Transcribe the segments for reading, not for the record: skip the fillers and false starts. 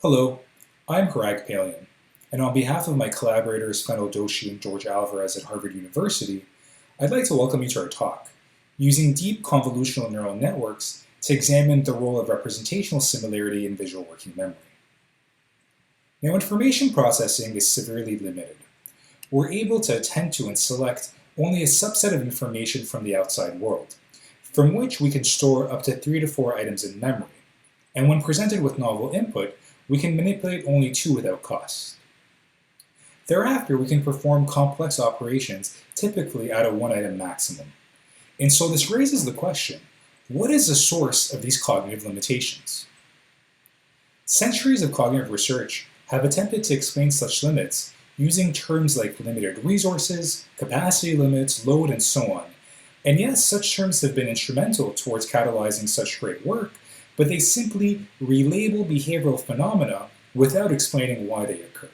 Hello, I'm Parag Palian, and on behalf of my collaborators Fennel Doshi and George Alvarez at Harvard University, I'd like to welcome you to our talk, Using Deep Convolutional Neural Networks to Examine the Role of Representational Similarity in Visual Working Memory. Now, information processing is severely limited. We're able to attend to and select only a subset of information from the outside world, from which we can store up to 3 to 4 items in memory, and when presented with novel input, we can manipulate only 2 without cost. Thereafter, we can perform complex operations, typically at a 1-item maximum. And so this raises the question, what is the source of these cognitive limitations? Centuries of cognitive research have attempted to explain such limits using terms like limited resources, capacity limits, load, and so on. And yes, such terms have been instrumental towards catalyzing such great work, but they simply relabel behavioral phenomena without explaining why they occur.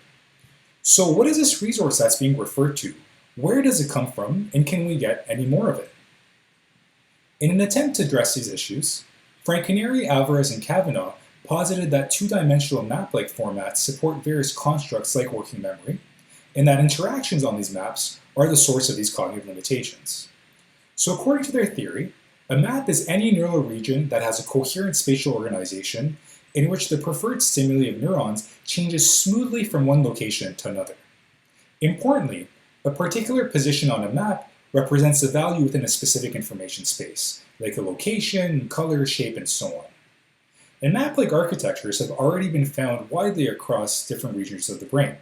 So what is this resource that's being referred to? Where does it come from, and can we get any more of it? In an attempt to address these issues, Franconeri, Alvarez, and Kavanaugh posited that 2-dimensional map-like formats support various constructs like working memory, and that interactions on these maps are the source of these cognitive limitations. So according to their theory, a map is any neural region that has a coherent spatial organization in which the preferred stimuli of neurons changes smoothly from one location to another. Importantly, a particular position on a map represents a value within a specific information space, like a location, color, shape, and so on. And map-like architectures have already been found widely across different regions of the brain.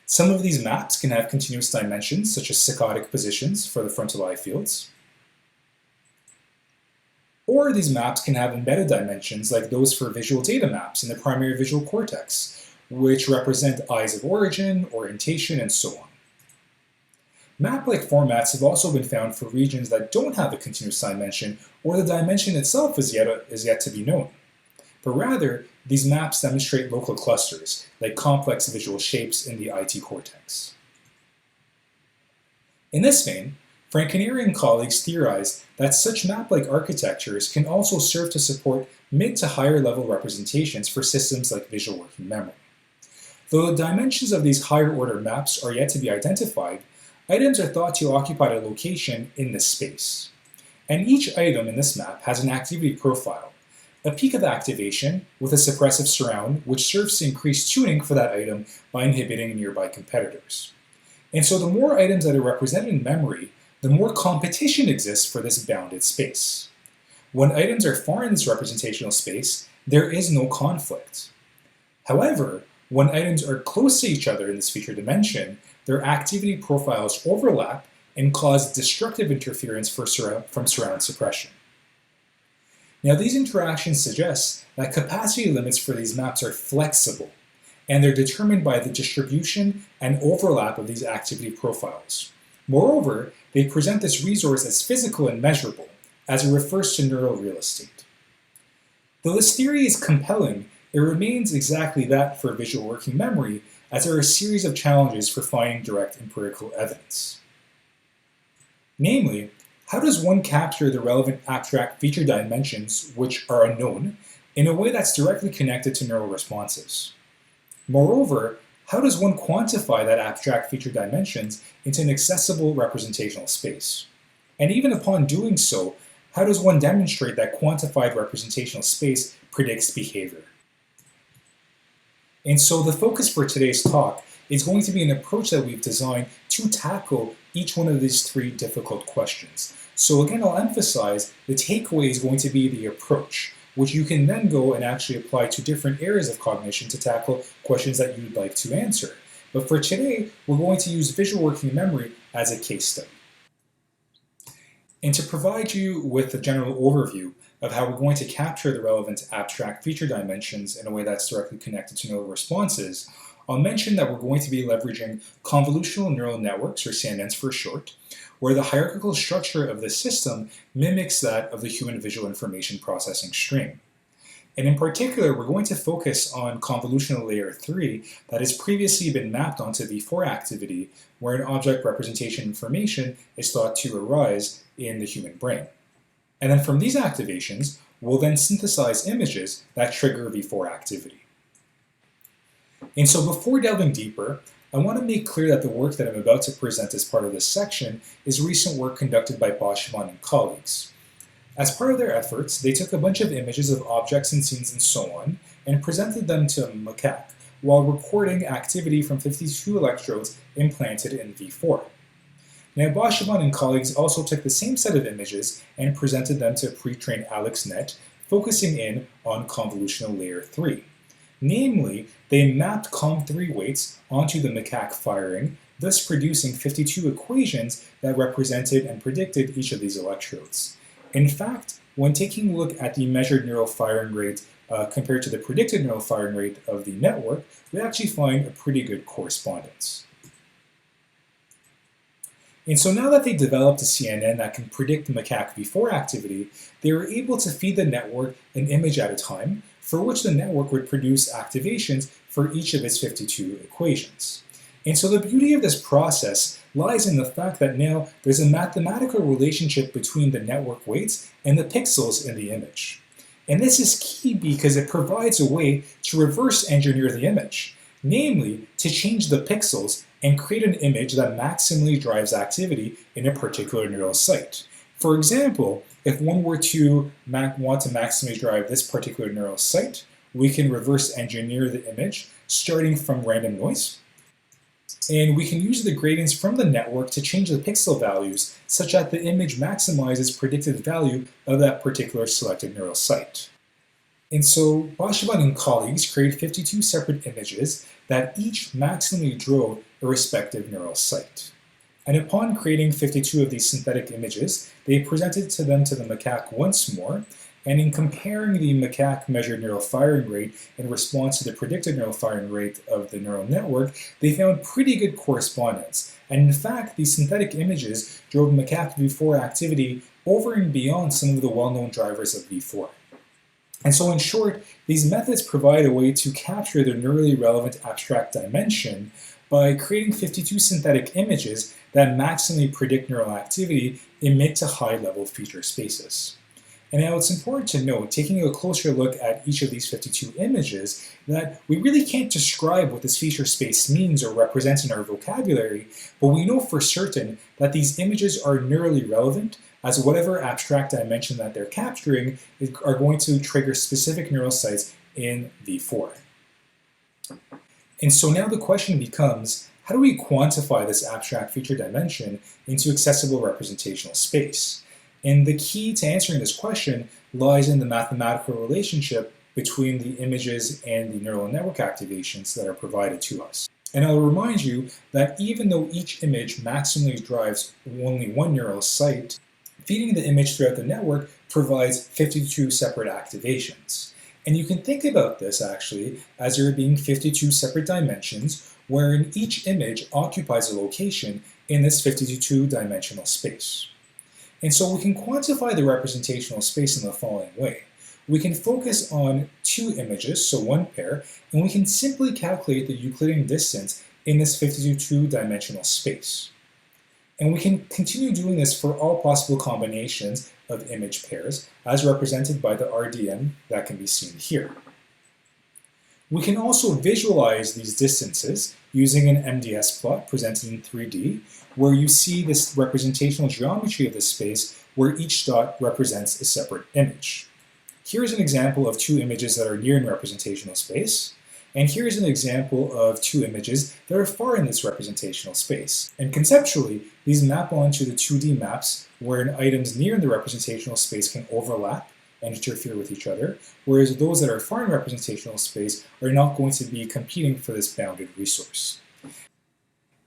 Some of these maps can have continuous dimensions, such as saccadic positions for the frontal eye fields. Or these maps can have embedded dimensions like those for visual data maps in the primary visual cortex, which represent eyes of origin, orientation, and so on. Map-like formats have also been found for regions that don't have a continuous dimension, or the dimension itself is yet to be known. But rather, these maps demonstrate local clusters, like complex visual shapes in the IT cortex. In this vein, Franconeri and colleagues theorized that such map-like architectures can also serve to support mid to higher level representations for systems like visual working memory. Though the dimensions of these higher order maps are yet to be identified, items are thought to occupy a location in this space. And each item in this map has an activity profile, a peak of activation with a suppressive surround which serves to increase tuning for that item by inhibiting nearby competitors. And so the more items that are represented in memory, the more competition exists for this bounded space. When items are far in this representational space, there is no conflict. However, when items are close to each other in this feature dimension, their activity profiles overlap and cause destructive interference from surround suppression. Now, these interactions suggest that capacity limits for these maps are flexible, and they're determined by the distribution and overlap of these activity profiles. Moreover, they present this resource as physical and measurable, as it refers to neural real estate. Though this theory is compelling, it remains exactly that for visual working memory, as there are a series of challenges for finding direct empirical evidence. Namely, how does one capture the relevant abstract feature dimensions, which are unknown, in a way that's directly connected to neural responses? Moreover, how does one quantify that abstract feature dimensions into an accessible representational space? And even upon doing so, how does one demonstrate that quantified representational space predicts behavior? And so the focus for today's talk is going to be an approach that we've designed to tackle each one of these 3 difficult questions. So again, I'll emphasize the takeaway is going to be the approach, which you can then go and actually apply to different areas of cognition to tackle questions that you'd like to answer. But for today, we're going to use visual working memory as a case study. And to provide you with a general overview of how we're going to capture the relevant abstract feature dimensions in a way that's directly connected to neural responses, I'll mention that we're going to be leveraging convolutional neural networks, or CNNs for short, where the hierarchical structure of the system mimics that of the human visual information processing stream. And in particular, we're going to focus on convolutional layer 3 that has previously been mapped onto V4 activity, where an object representation information is thought to arise in the human brain. And then from these activations, we'll then synthesize images that trigger V4 activity. And so before delving deeper, I want to make clear that the work that I'm about to present as part of this section is recent work conducted by Boschman and colleagues. As part of their efforts, they took a bunch of images of objects and scenes and so on, and presented them to a macaque, while recording activity from 52 electrodes implanted in V4. Now, Boschman and colleagues also took the same set of images and presented them to a pre-trained AlexNet, focusing in on convolutional layer 3. Namely, they mapped COM3 weights onto the macaque firing, thus producing 52 equations that represented and predicted each of these electrodes. In fact, when taking a look at the measured neural firing rate compared to the predicted neural firing rate of the network, we actually find a pretty good correspondence. And so now that they developed a CNN that can predict macaque V4 activity, they were able to feed the network an image at a time, for which the network would produce activations for each of its 52 equations. And so the beauty of this process lies in the fact that now there's a mathematical relationship between the network weights and the pixels in the image. And this is key because it provides a way to reverse engineer the image, namely to change the pixels and create an image that maximally drives activity in a particular neural site. For example, if one were to want to maximally drive this particular neural site, we can reverse engineer the image starting from random noise. And we can use the gradients from the network to change the pixel values such that the image maximizes predicted value of that particular selected neural site. And so Boschman and colleagues created 52 separate images that each maximally drove a respective neural site. And upon creating 52 of these synthetic images, they presented them to the macaque once more, and in comparing the macaque measured neural firing rate in response to the predicted neural firing rate of the neural network, they found pretty good correspondence. And in fact, these synthetic images drove macaque V4 activity over and beyond some of the well-known drivers of V4. And so in short, these methods provide a way to capture the neurally relevant abstract dimension by creating 52 synthetic images that maximally predict neural activity in mid to high-level feature spaces. And now it's important to note, taking a closer look at each of these 52 images, that we really can't describe what this feature space means or represents in our vocabulary, but we know for certain that these images are neurally relevant, as whatever abstract dimension that they're capturing are going to trigger specific neural sites in V4. And so now the question becomes, how do we quantify this abstract feature dimension into accessible representational space? And the key to answering this question lies in the mathematical relationship between the images and the neural network activations that are provided to us. And I'll remind you that even though each image maximally drives only one neural site, feeding the image throughout the network provides 52 separate activations. And you can think about this actually as there being 52 separate dimensions wherein each image occupies a location in this 52-dimensional space. And so we can quantify the representational space in the following way. We can focus on two images, so one pair, and we can simply calculate the Euclidean distance in this 52-dimensional space. And we can continue doing this for all possible combinations of image pairs, as represented by the RDM that can be seen here. We can also visualize these distances using an MDS plot presented in 3D, where you see this representational geometry of the space where each dot represents a separate image. Here's an example of two images that are near in representational space, and here's an example of two images that are far in this representational space. And conceptually, these map onto the 2D maps wherein items near in the representational space can overlap and interfere with each other, whereas those that are far in representational space are not going to be competing for this bounded resource.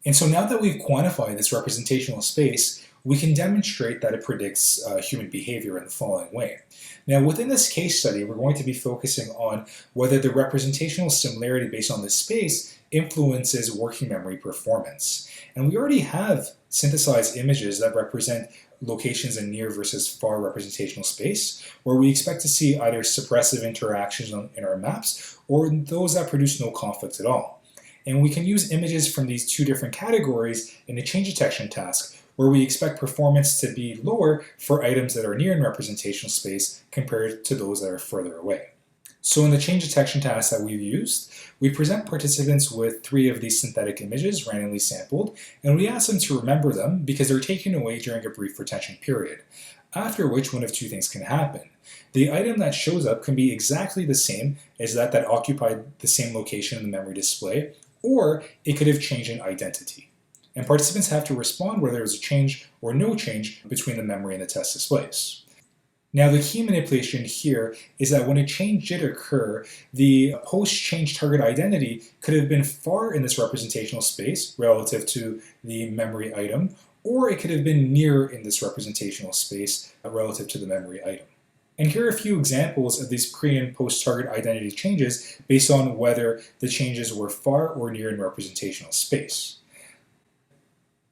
And so now that we've quantified this representational space, we can demonstrate that it predicts human behavior in the following way. Now, within this case study, we're going to be focusing on whether the representational similarity based on this space influences working memory performance. And we already have synthesized images that represent locations in near versus far representational space, where we expect to see either suppressive interactions in our maps or those that produce no conflicts at all. And we can use images from these two different categories in a change detection task, where we expect performance to be lower for items that are near in representational space compared to those that are further away. So in the change detection task that we've used, we present participants with 3 of these synthetic images randomly sampled, and we ask them to remember them because they're taken away during a brief retention period, after which one of 2 things can happen. The item that shows up can be exactly the same as that occupied the same location in the memory display, or it could have changed in identity. And participants have to respond whether there was a change or no change between the memory and the test displays. Now, the key manipulation here is that when a change did occur, the post-change target identity could have been far in this representational space relative to the memory item, or it could have been near in this representational space relative to the memory item. And here are a few examples of these pre- and post-target identity changes based on whether the changes were far or near in representational space.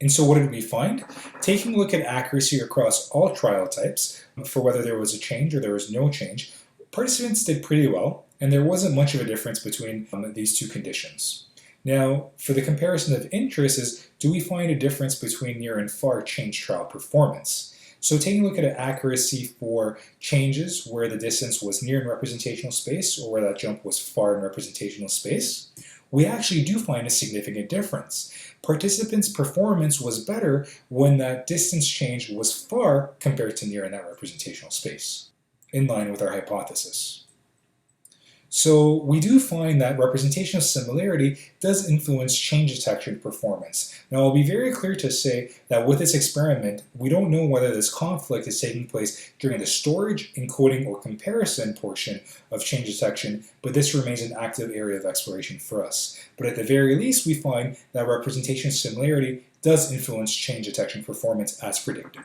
And so what did we find? Taking a look at accuracy across all trial types for whether there was a change or there was no change, participants did pretty well, and there wasn't much of a difference between these 2 conditions. Now, for the comparison of interest is, do we find a difference between near and far change trial performance? So taking a look at accuracy for changes where the distance was near in representational space or where that jump was far in representational space, we actually do find a significant difference. Participants' performance was better when that distance change was far compared to near in that representational space, in line with our hypothesis. So we do find that representational similarity does influence change detection performance. Now, I'll be very clear to say that with this experiment, we don't know whether this conflict is taking place during the storage, encoding, or comparison portion of change detection, but this remains an active area of exploration for us. But at the very least, we find that representation similarity does influence change detection performance as predicted.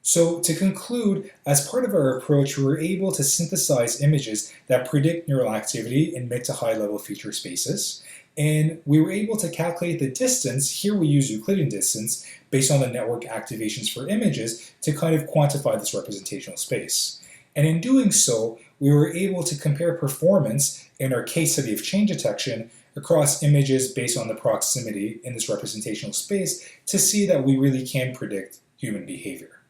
So to conclude, as part of our approach, we were able to synthesize images that predict neural activity in mid to high level feature spaces, and we were able to calculate the distance, here we use Euclidean distance, based on the network activations for images to kind of quantify this representational space. And in doing so, we were able to compare performance in our case study of change detection across images based on the proximity in this representational space to see that we really can predict human behavior.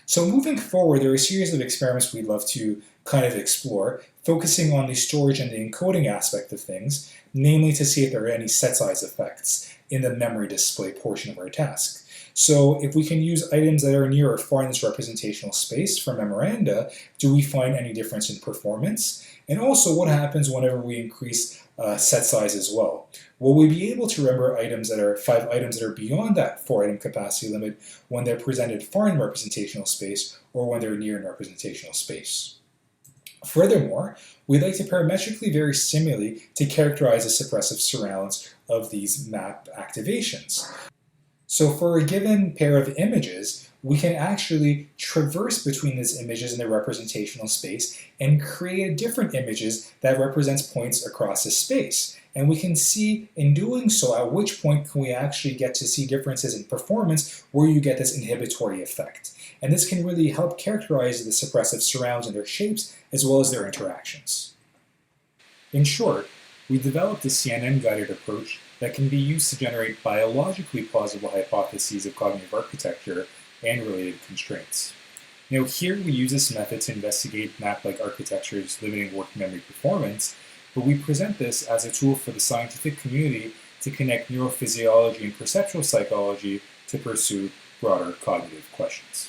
So moving forward, there are a series of experiments we'd love to kind of explore, focusing on the storage and the encoding aspect of things, namely to see if there are any set size effects in the memory display portion of our task. So if we can use items that are near or far in this representational space for memoranda, do we find any difference in performance? And also, what happens whenever we increase set size as well? Will we be able to remember items that are 5 items that are beyond that 4-item capacity limit when they're presented far in representational space or when they're near in representational space? Furthermore, we'd like to parametrically vary stimuli to characterize the suppressive surrounds of these map activations. So for a given pair of images, we can actually traverse between these images in the representational space and create different images that represents points across the space. And we can see in doing so at which point can we actually get to see differences in performance where you get this inhibitory effect. And this can really help characterize the suppressive surrounds and their shapes as well as their interactions. In short, we developed a CNN-guided approach that can be used to generate biologically plausible hypotheses of cognitive architecture and related constraints. Now here we use this method to investigate map-like architectures limiting working memory performance, but we present this as a tool for the scientific community to connect neurophysiology and perceptual psychology to pursue broader cognitive questions.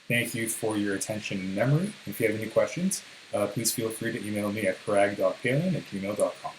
Thank you for your attention and memory. If you have any questions, please feel free to email me at parag.palin@gmail.com.